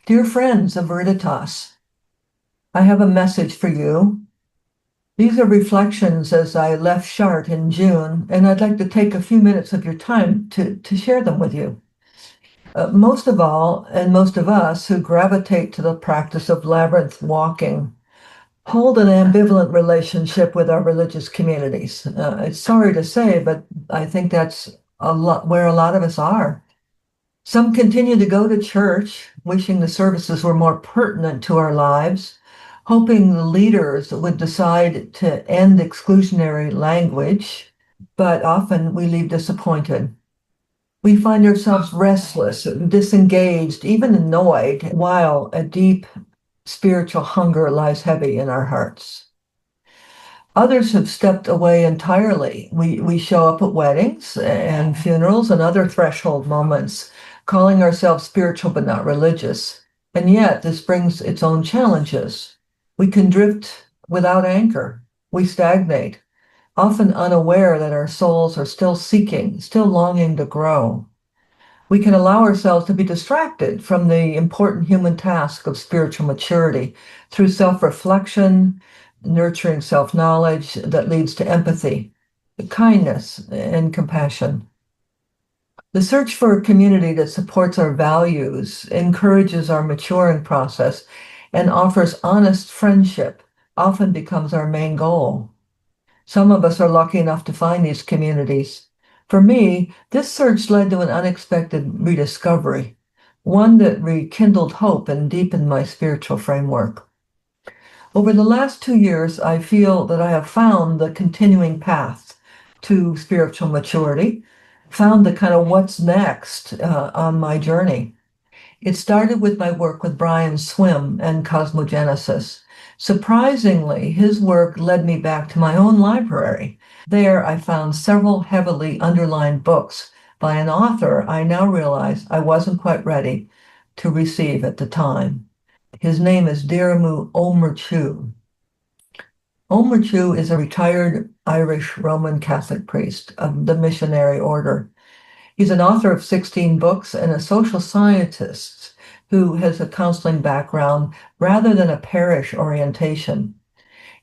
Dear friends of Veriditas, I have a message for you. These are reflections as I left Chartres in June, and I'd like to take a few minutes of your time to share them with you. Most of all, and most of us who gravitate to the practice of labyrinth walking hold an ambivalent relationship with our religious communities. It's sorry to say, but I think that's a lot where a lot of us are. Some continue to go to church, wishing the services were more pertinent to our lives, hoping the leaders would decide to end exclusionary language, but often we leave disappointed. We find ourselves restless, disengaged, even annoyed, while a deep spiritual hunger lies heavy in our hearts. Others have stepped away entirely. We show up at weddings and funerals and other threshold moments, calling ourselves spiritual but not religious. And yet, this brings its own challenges. We can drift without anchor. We stagnate, often unaware that our souls are still seeking, still longing to grow. We can allow ourselves to be distracted from the important human task of spiritual maturity through self-reflection, nurturing self-knowledge that leads to empathy, kindness, and compassion. The search for a community that supports our values, encourages our maturing process, and offers honest friendship often becomes our main goal. Some of us are lucky enough to find these communities. For me, this search led to an unexpected rediscovery, one that rekindled hope and deepened my spiritual framework. Over the last 2 years, I feel that I have found the continuing path to spiritual maturity, found the kind of what's next on my journey. It started with my work with Brian Swimme and cosmogenesis. Surprisingly, his work led me back to my own library. There, I found several heavily underlined books by an author I now realize I wasn't quite ready to receive at the time. His name is Diramu Omerchu. Omerchu is a retired Irish Roman Catholic priest of the missionary order. He's an author of 16 books and a social scientist who has a counseling background rather than a parish orientation.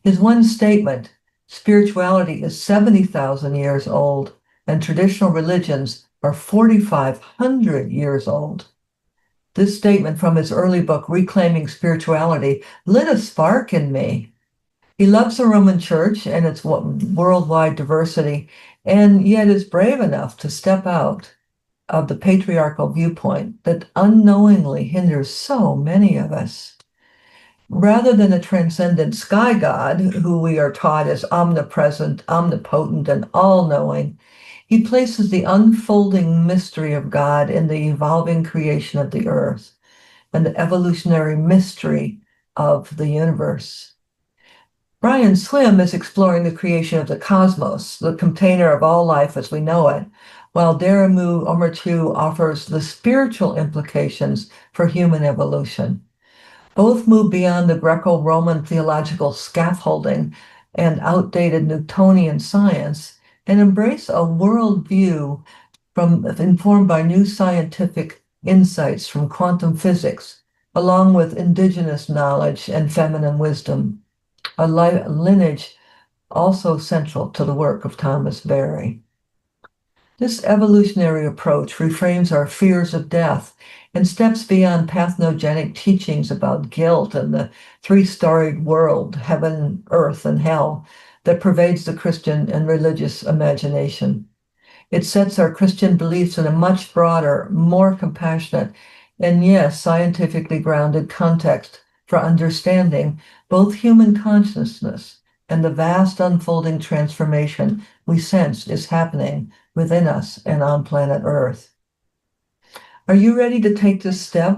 His one statement, spirituality is 70,000 years old and traditional religions are 4,500 years old. This statement from his early book, Reclaiming Spirituality, lit a spark in me. He loves the Roman Church and its worldwide diversity, and yet is brave enough to step out of the patriarchal viewpoint that unknowingly hinders so many of us. Rather than a transcendent sky god, who we are taught is omnipresent, omnipotent, and all-knowing, he places the unfolding mystery of God in the evolving creation of the earth and the evolutionary mystery of the universe. Brian Swimme is exploring the creation of the cosmos, the container of all life as we know it, while Diramu Omerchu offers the spiritual implications for human evolution. Both move beyond the Greco-Roman theological scaffolding and outdated Newtonian science and embrace a worldview informed by new scientific insights from quantum physics, along with indigenous knowledge and feminine wisdom, a lineage also central to the work of Thomas Berry. This evolutionary approach reframes our fears of death and steps beyond pathnogenic teachings about guilt and the three-storied world, heaven, earth, and hell, that pervades the Christian and religious imagination. It sets our Christian beliefs in a much broader, more compassionate, and yes, scientifically grounded context for understanding both human consciousness and the vast unfolding transformation we sense is happening within us and on planet Earth. Are you ready to take this step?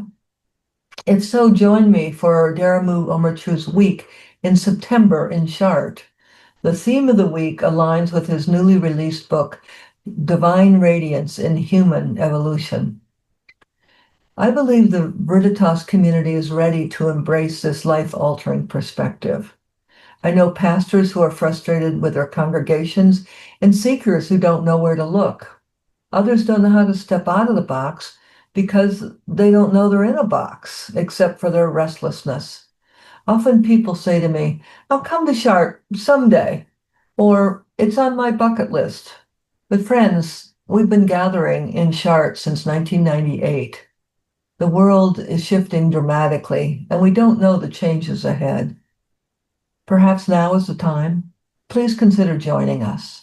If so, join me for Diramu Omerchu's week in September in Chartres. The theme of the week aligns with his newly released book, Divine Radiance in Human Evolution. I believe the Veriditas community is ready to embrace this life-altering perspective. I know pastors who are frustrated with their congregations and seekers who don't know where to look. Others don't know how to step out of the box because they don't know they're in a box except for their restlessness. Often people say to me, I'll come to Chart someday, or it's on my bucket list. But friends, we've been gathering in Chart since 1998. The world is shifting dramatically, and we don't know the changes ahead. Perhaps now is the time. Please consider joining us.